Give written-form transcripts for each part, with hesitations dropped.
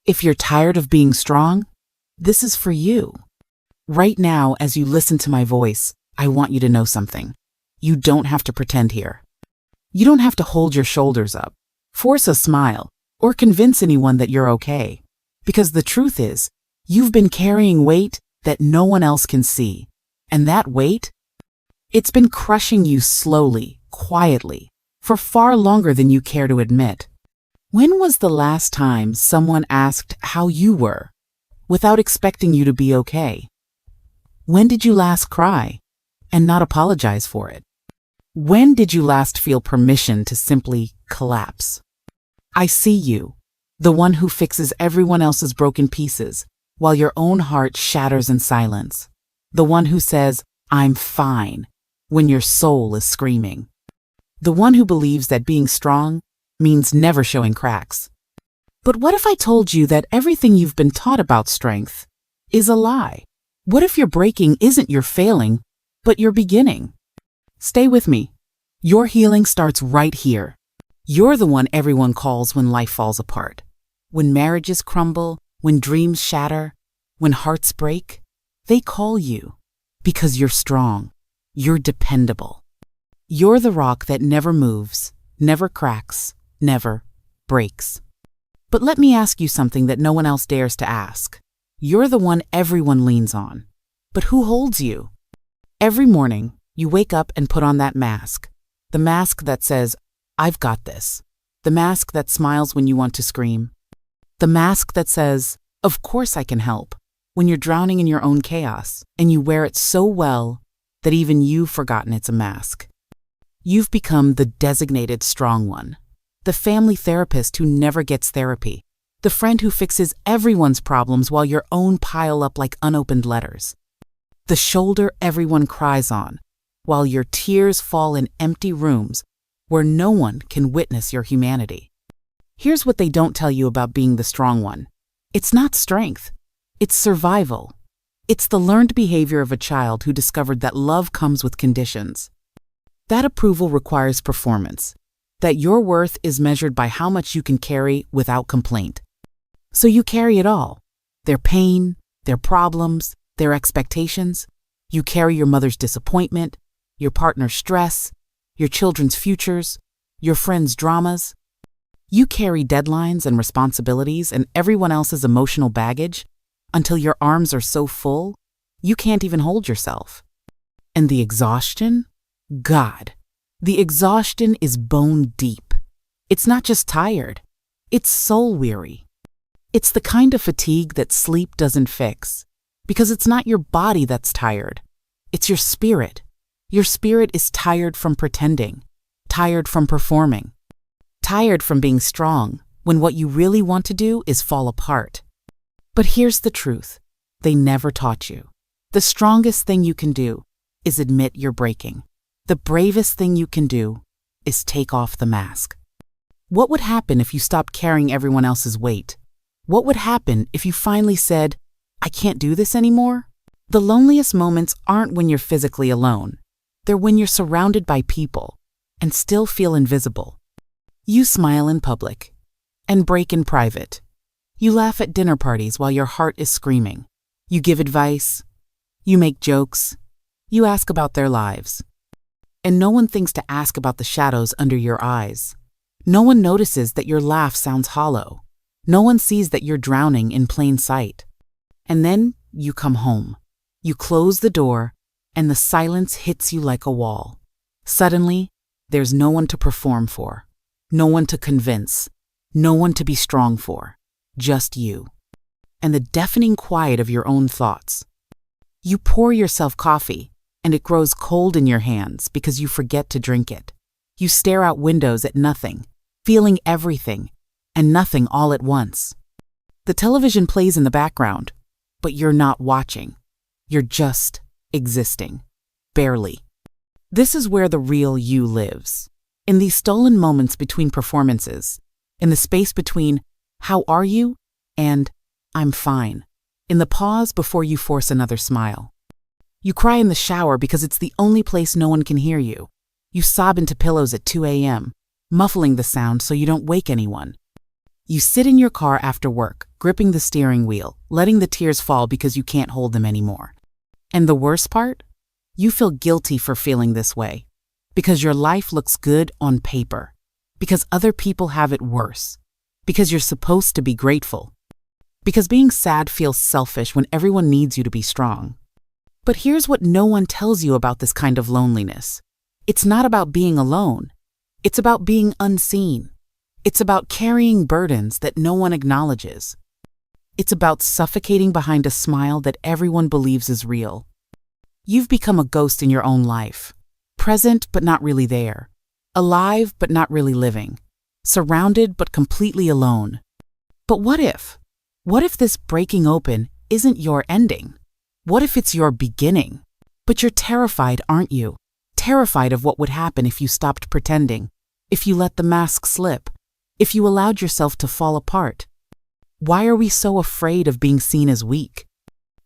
If you're tired of being strong, this is for you. Right now, as you listen to my voice, I want you to know something. You don't have to pretend here. You don't have to hold your shoulders up, force a smile, or convince anyone that you're okay. Because the truth is, you've been carrying weight that no one else can see. And that weight? It's been crushing you slowly, quietly, for far longer than you care to admit. When was the last time someone asked how you were, without expecting you to be okay? When did you last cry, and not apologize for it? When did you last feel permission to simply collapse? I see you, the one who fixes everyone else's broken pieces, while your own heart shatters in silence. The one who says, "I'm fine," when your soul is screaming. The one who believes that being strong means never showing cracks. But what if I told you that everything you've been taught about strength is a lie? What if your breaking isn't your failing, but your beginning? Stay with me. Your healing starts right here. You're the one everyone calls when life falls apart. When marriages crumble, when dreams shatter, when hearts break, they call you because you're strong. You're dependable. You're the rock that never moves, never cracks, never breaks. But let me ask you something that no one else dares to ask. You're the one everyone leans on. But who holds you? Every morning, you wake up and put on that mask. The mask that says, "I've got this." The mask that smiles when you want to scream. The mask that says, "Of course I can help," when you're drowning in your own chaos, and you wear it so well that even you've forgotten it's a mask. You've become the designated strong one, the family therapist who never gets therapy, the friend who fixes everyone's problems while your own pile up like unopened letters, the shoulder everyone cries on, while your tears fall in empty rooms where no one can witness your humanity. Here's what they don't tell you about being the strong one. It's not strength. It's survival. It's the learned behavior of a child who discovered that love comes with conditions. That approval requires performance. That your worth is measured by how much you can carry without complaint. So you carry it all. Their pain, their problems, their expectations. You carry your mother's disappointment, your partner's stress, your children's futures, your friends' dramas. You carry deadlines and responsibilities and everyone else's emotional baggage until your arms are so full, you can't even hold yourself. And the exhaustion? God, the exhaustion is bone deep. It's not just tired, it's soul weary. It's the kind of fatigue that sleep doesn't fix, because it's not your body that's tired, it's your spirit. Your spirit is tired from pretending, tired from performing, tired from being strong when what you really want to do is fall apart. But here's the truth, they never taught you. The strongest thing you can do is admit you're breaking. The bravest thing you can do is take off the mask. What would happen if you stopped carrying everyone else's weight? What would happen if you finally said, "I can't do this anymore"? The loneliest moments aren't when you're physically alone. They're when you're surrounded by people and still feel invisible. You smile in public and break in private. You laugh at dinner parties while your heart is screaming. You give advice. You make jokes. You ask about their lives. And no one thinks to ask about the shadows under your eyes. No one notices that your laugh sounds hollow. No one sees that you're drowning in plain sight. And then you come home. You close the door, and the silence hits you like a wall. Suddenly, there's no one to perform for, no one to convince, no one to be strong for, just you. And the deafening quiet of your own thoughts. You pour yourself coffee, and it grows cold in your hands because you forget to drink it. You stare out windows at nothing, feeling everything, and nothing all at once. The television plays in the background, but you're not watching. You're just existing. Barely. This is where the real you lives. In these stolen moments between performances. In the space between, "How are you?" and "I'm fine." In the pause before you force another smile. You cry in the shower because it's the only place no one can hear you. You sob into pillows at 2 a.m., muffling the sound so you don't wake anyone. You sit in your car after work, gripping the steering wheel, letting the tears fall because you can't hold them anymore. And the worst part? You feel guilty for feeling this way. Because your life looks good on paper. Because other people have it worse. Because you're supposed to be grateful. Because being sad feels selfish when everyone needs you to be strong. But here's what no one tells you about this kind of loneliness. It's not about being alone. It's about being unseen. It's about carrying burdens that no one acknowledges. It's about suffocating behind a smile that everyone believes is real. You've become a ghost in your own life. Present but not really there. Alive but not really living. Surrounded but completely alone. But what if? What if this breaking open isn't your ending? What if it's your beginning? But you're terrified, aren't you? Terrified of what would happen if you stopped pretending, if you let the mask slip, if you allowed yourself to fall apart. Why are we so afraid of being seen as weak?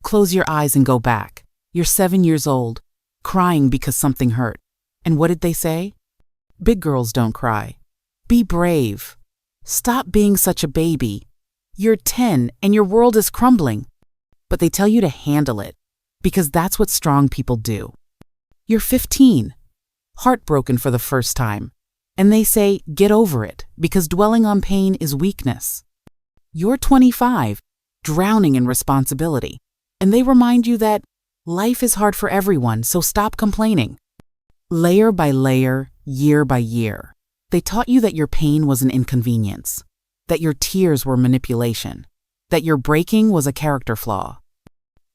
Close your eyes and go back. You're 7 years old, crying because something hurt. And what did they say? Big girls don't cry. Be brave. Stop being such a baby. You're 10 and your world is crumbling. But they tell you to handle it, because that's what strong people do. You're 15, heartbroken for the first time, and they say, get over it, because dwelling on pain is weakness. You're 25, drowning in responsibility, and they remind you that life is hard for everyone, so stop complaining. Layer by layer, year by year, they taught you that your pain was an inconvenience, that your tears were manipulation, that your breaking was a character flaw.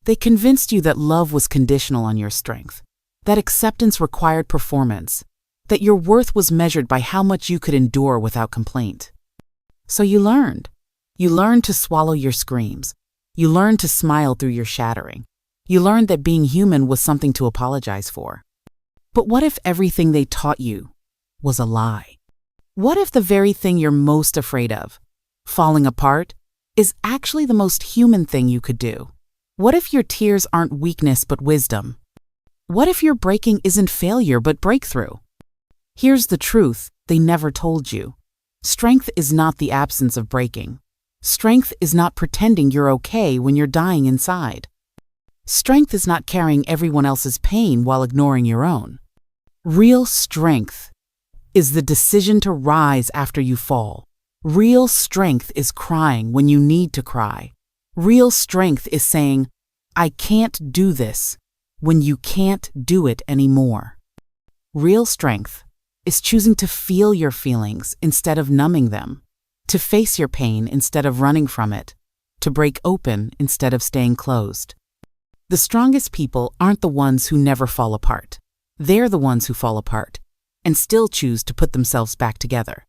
They convinced you that love was conditional on your strength, that acceptance required performance, that your worth was measured by how much you could endure without complaint. So you learned. You learned to swallow your screams. You learned to smile through your shattering. You learned that being human was something to apologize for. But what if everything they taught you was a lie? What if the very thing you're most afraid of, falling apart, is actually the most human thing you could do? What if your tears aren't weakness but wisdom? What if your breaking isn't failure but breakthrough? Here's the truth they never told you. Strength is not the absence of breaking. Strength is not pretending you're okay when you're dying inside. Strength is not carrying everyone else's pain while ignoring your own. Real strength is the decision to rise after you fall. Real strength is crying when you need to cry. Real strength is saying, I can't do this, when you can't do it anymore. Real strength is choosing to feel your feelings instead of numbing them, to face your pain instead of running from it, to break open instead of staying closed. The strongest people aren't the ones who never fall apart. They're the ones who fall apart and still choose to put themselves back together.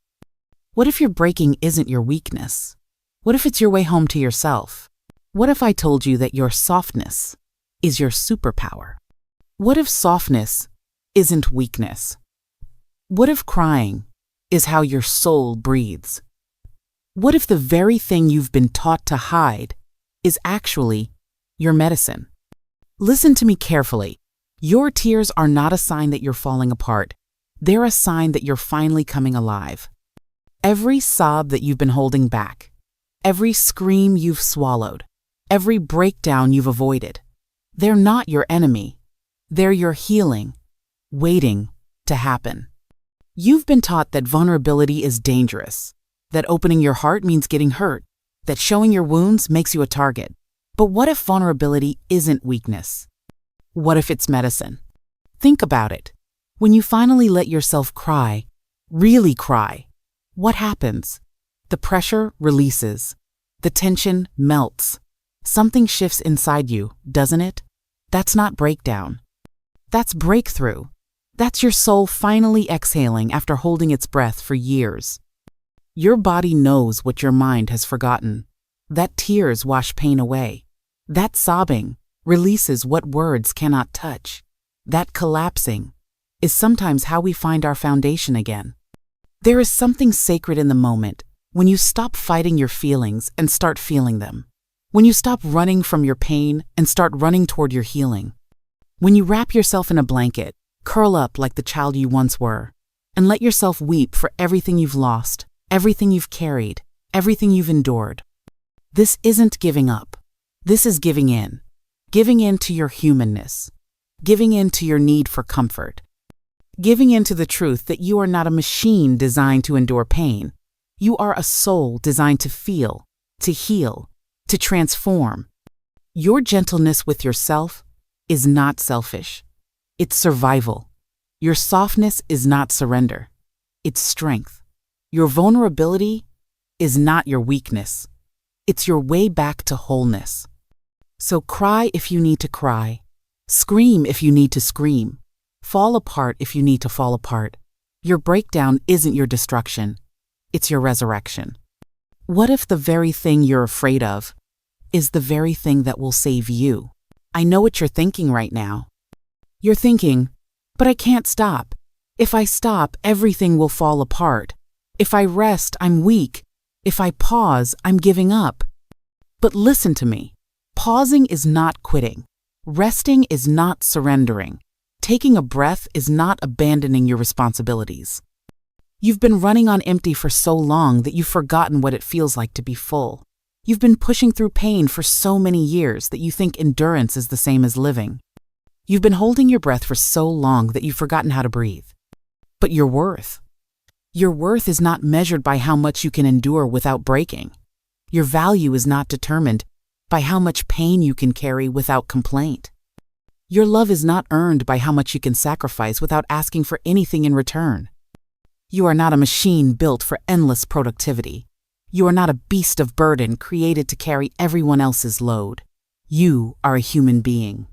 What if your breaking isn't your weakness? What if it's your way home to yourself? What if I told you that your softness is your superpower? What if softness isn't weakness? What if crying is how your soul breathes? What if the very thing you've been taught to hide is actually your medicine? Listen to me carefully. Your tears are not a sign that you're falling apart. They're a sign that you're finally coming alive. Every sob that you've been holding back, every scream you've swallowed, every breakdown you've avoided, they're not your enemy. They're your healing, waiting to happen. You've been taught that vulnerability is dangerous, that opening your heart means getting hurt, that showing your wounds makes you a target. But what if vulnerability isn't weakness? What if it's medicine? Think about it. When you finally let yourself cry, really cry, what happens? The pressure releases. The tension melts. Something shifts inside you, doesn't it? That's not breakdown. That's breakthrough. That's your soul finally exhaling after holding its breath for years. Your body knows what your mind has forgotten. That tears wash pain away. That sobbing releases what words cannot touch. That collapsing is sometimes how we find our foundation again. There is something sacred in the moment when you stop fighting your feelings and start feeling them. When you stop running from your pain and start running toward your healing. When you wrap yourself in a blanket, curl up like the child you once were, and let yourself weep for everything you've lost, everything you've carried, everything you've endured. This isn't giving up. This is giving in. Giving in to your humanness. Giving in to your need for comfort. Giving in to the truth that you are not a machine designed to endure pain. You are a soul designed to feel, to heal, to transform. Your gentleness with yourself is not selfish. It's survival. Your softness is not surrender. It's strength. Your vulnerability is not your weakness. It's your way back to wholeness. So cry if you need to cry. Scream if you need to scream. Fall apart if you need to fall apart. Your breakdown isn't your destruction. It's your resurrection. What if the very thing you're afraid of is the very thing that will save you? I know what you're thinking right now. You're thinking, but I can't stop. If I stop, everything will fall apart. If I rest, I'm weak. If I pause, I'm giving up. But listen to me. Pausing is not quitting. Resting is not surrendering. Taking a breath is not abandoning your responsibilities. You've been running on empty for so long that you've forgotten what it feels like to be full. You've been pushing through pain for so many years that you think endurance is the same as living. You've been holding your breath for so long that you've forgotten how to breathe. But your worth is not measured by how much you can endure without breaking. Your value is not determined by how much pain you can carry without complaint. Your love is not earned by how much you can sacrifice without asking for anything in return. You are not a machine built for endless productivity. You are not a beast of burden created to carry everyone else's load. You are a human being.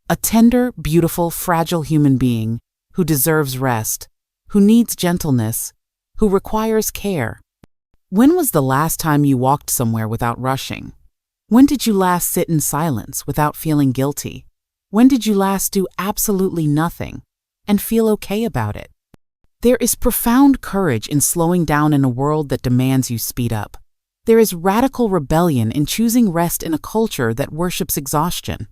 A tender, beautiful, fragile human being who deserves rest, who needs gentleness, who requires care. When was the last time you walked somewhere without rushing? When did you last sit in silence without feeling guilty? When did you last do absolutely nothing and feel okay about it? There is profound courage in slowing down in a world that demands you speed up. There is radical rebellion in choosing rest in a culture that worships exhaustion.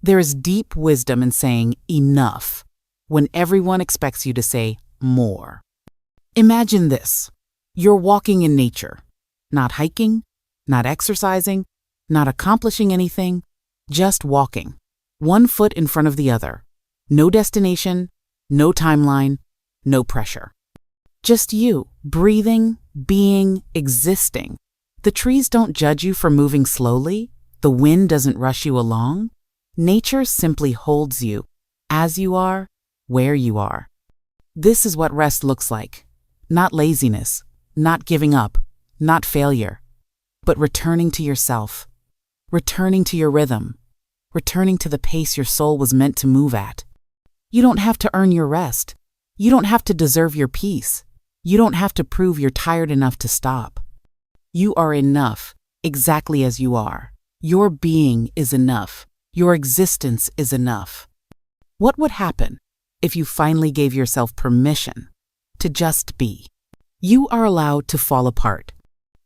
There is deep wisdom in saying enough when everyone expects you to say more. Imagine this. You're walking in nature, not hiking, not exercising, not accomplishing anything, just walking, one foot in front of the other. No destination, no timeline, no pressure. Just you, breathing, being, existing. The trees don't judge you for moving slowly. The wind doesn't rush you along. Nature simply holds you, as you are, where you are. This is what rest looks like. Not laziness, not giving up, not failure, but returning to yourself, returning to your rhythm, returning to the pace your soul was meant to move at. You don't have to earn your rest. You don't have to deserve your peace. You don't have to prove you're tired enough to stop. You are enough, exactly as you are. Your being is enough. Your existence is enough. What would happen if you finally gave yourself permission to just be? You are allowed to fall apart.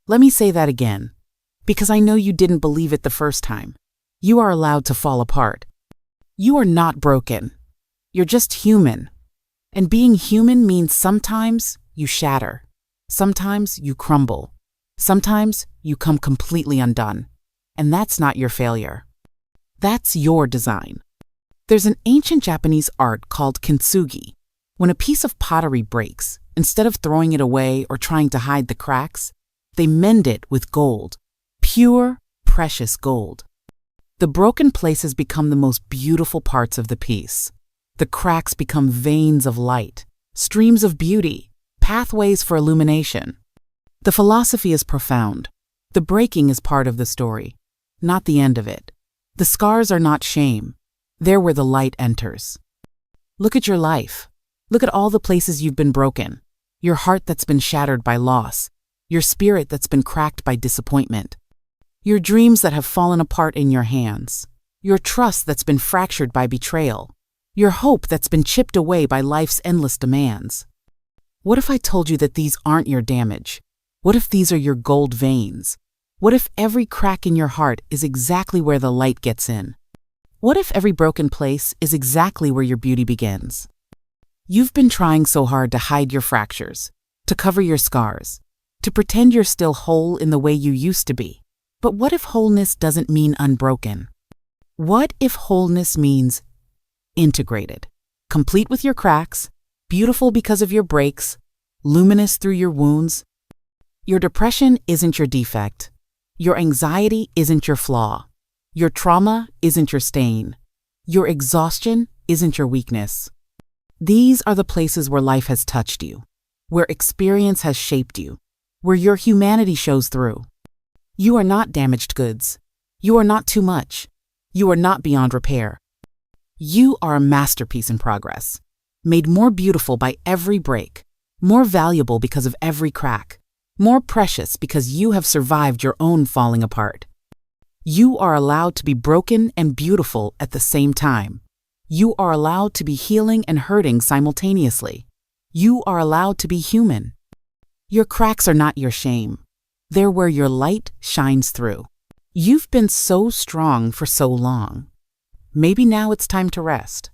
Let me say that again, because I know you didn't believe it the first time. You are allowed to fall apart. You are not broken. You're just human. And being human means sometimes you shatter. Sometimes you crumble. Sometimes you come completely undone. And that's not your failure. That's your design. There's an ancient Japanese art called kintsugi. When a piece of pottery breaks, instead of throwing it away or trying to hide the cracks, they mend it with gold. Pure, precious gold. The broken places become the most beautiful parts of the piece. The cracks become veins of light, streams of beauty, pathways for illumination. The philosophy is profound. The breaking is part of the story, not the end of it. The scars are not shame. They're where the light enters. Look at your life. Look at all the places you've been broken. Your heart that's been shattered by loss. Your spirit that's been cracked by disappointment. Your dreams that have fallen apart in your hands. Your trust that's been fractured by betrayal. Your hope that's been chipped away by life's endless demands. What if I told you that these aren't your damage? What if these are your gold veins? What if every crack in your heart is exactly where the light gets in? What if every broken place is exactly where your beauty begins? You've been trying so hard to hide your fractures, to cover your scars, to pretend you're still whole in the way you used to be. But what if wholeness doesn't mean unbroken? What if wholeness means integrated, complete with your cracks, beautiful because of your breaks, luminous through your wounds? Your depression isn't your defect. Your anxiety isn't your flaw. Your trauma isn't your stain. Your exhaustion isn't your weakness. These are the places where life has touched you, where experience has shaped you, where your humanity shows through. You are not damaged goods. You are not too much. You are not beyond repair. You are a masterpiece in progress, made more beautiful by every break, more valuable because of every crack, more precious because you have survived your own falling apart. You are allowed to be broken and beautiful at the same time. You are allowed to be healing and hurting simultaneously. You are allowed to be human. Your cracks are not your shame. They're where your light shines through. You've been so strong for so long. Maybe now it's time to rest.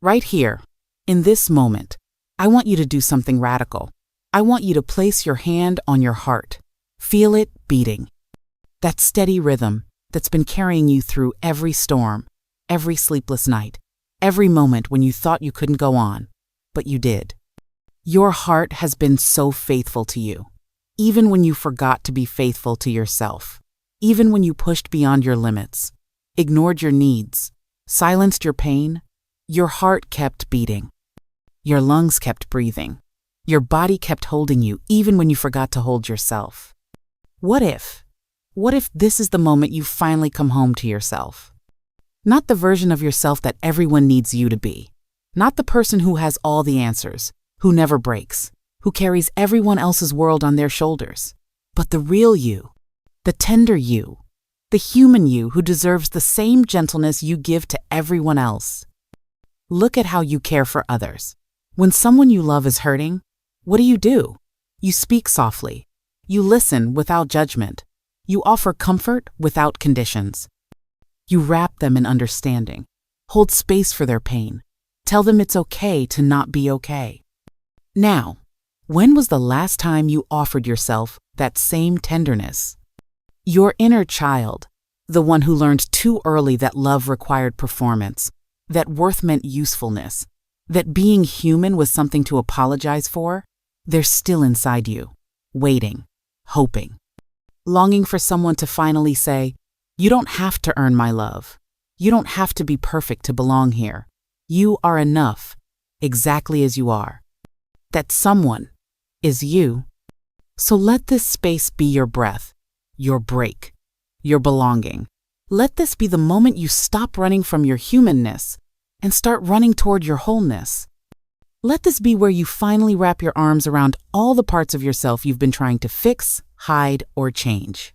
Right here, in this moment, I want you to do something radical. I want you to place your hand on your heart. Feel it beating. That steady rhythm that's been carrying you through every storm, every sleepless night, every moment when you thought you couldn't go on, but you did. Your heart has been so faithful to you, even when you forgot to be faithful to yourself, even when you pushed beyond your limits, ignored your needs, silenced your pain. Your heart kept beating. Your lungs kept breathing. Your body kept holding you even when you forgot to hold yourself. What if this is the moment you finally come home to yourself? Not the version of yourself that everyone needs you to be. Not the person who has all the answers, who never breaks, who carries everyone else's world on their shoulders. But the real you, the tender you, the human you who deserves the same gentleness you give to everyone else. Look at how you care for others. When someone you love is hurting, what do? You speak softly. You listen without judgment. You offer comfort without conditions. You wrap them in understanding. Hold space for their pain. Tell them it's okay to not be okay. Now, when was the last time you offered yourself that same tenderness? Your inner child, the one who learned too early that love required performance, that worth meant usefulness, that being human was something to apologize for, they're still inside you, waiting, hoping, longing for someone to finally say, "You don't have to earn my love. You don't have to be perfect to belong here. You are enough, exactly as you are." That someone is you. So let this space be your breath, your break, your belonging. Let this be the moment you stop running from your humanness and start running toward your wholeness. Let this be where you finally wrap your arms around all the parts of yourself you've been trying to fix, hide, or change.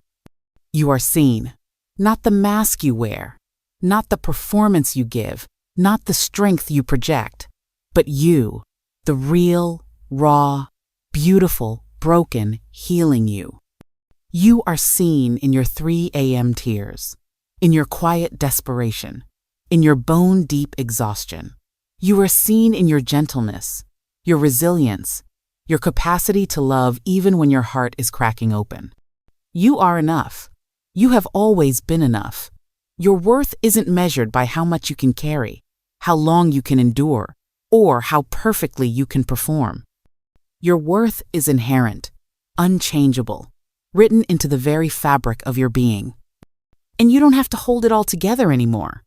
You are seen, not the mask you wear, not the performance you give, not the strength you project, but you, the real, raw, beautiful, broken, healing you. You are seen in your 3 a.m. tears, in your quiet desperation, in your bone-deep exhaustion. You are seen in your gentleness, your resilience, your capacity to love even when your heart is cracking open. You are enough. You have always been enough. Your worth isn't measured by how much you can carry, how long you can endure, or how perfectly you can perform. Your worth is inherent, unchangeable, written into the very fabric of your being. And you don't have to hold it all together anymore.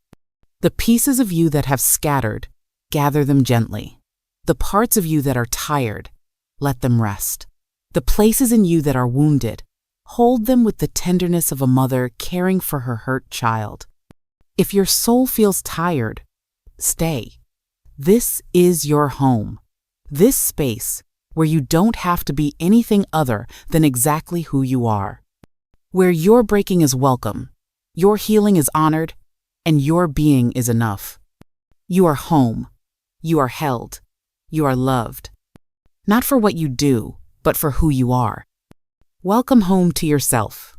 The pieces of you that have scattered, gather them gently. The parts of you that are tired, let them rest. The places in you that are wounded, hold them with the tenderness of a mother caring for her hurt child. If your soul feels tired, stay. This is your home. This space where you don't have to be anything other than exactly who you are. Where your breaking is welcome, your healing is honored, and your being is enough. You are home. You are held. You are loved. Not for what you do, but for who you are. Welcome home to yourself.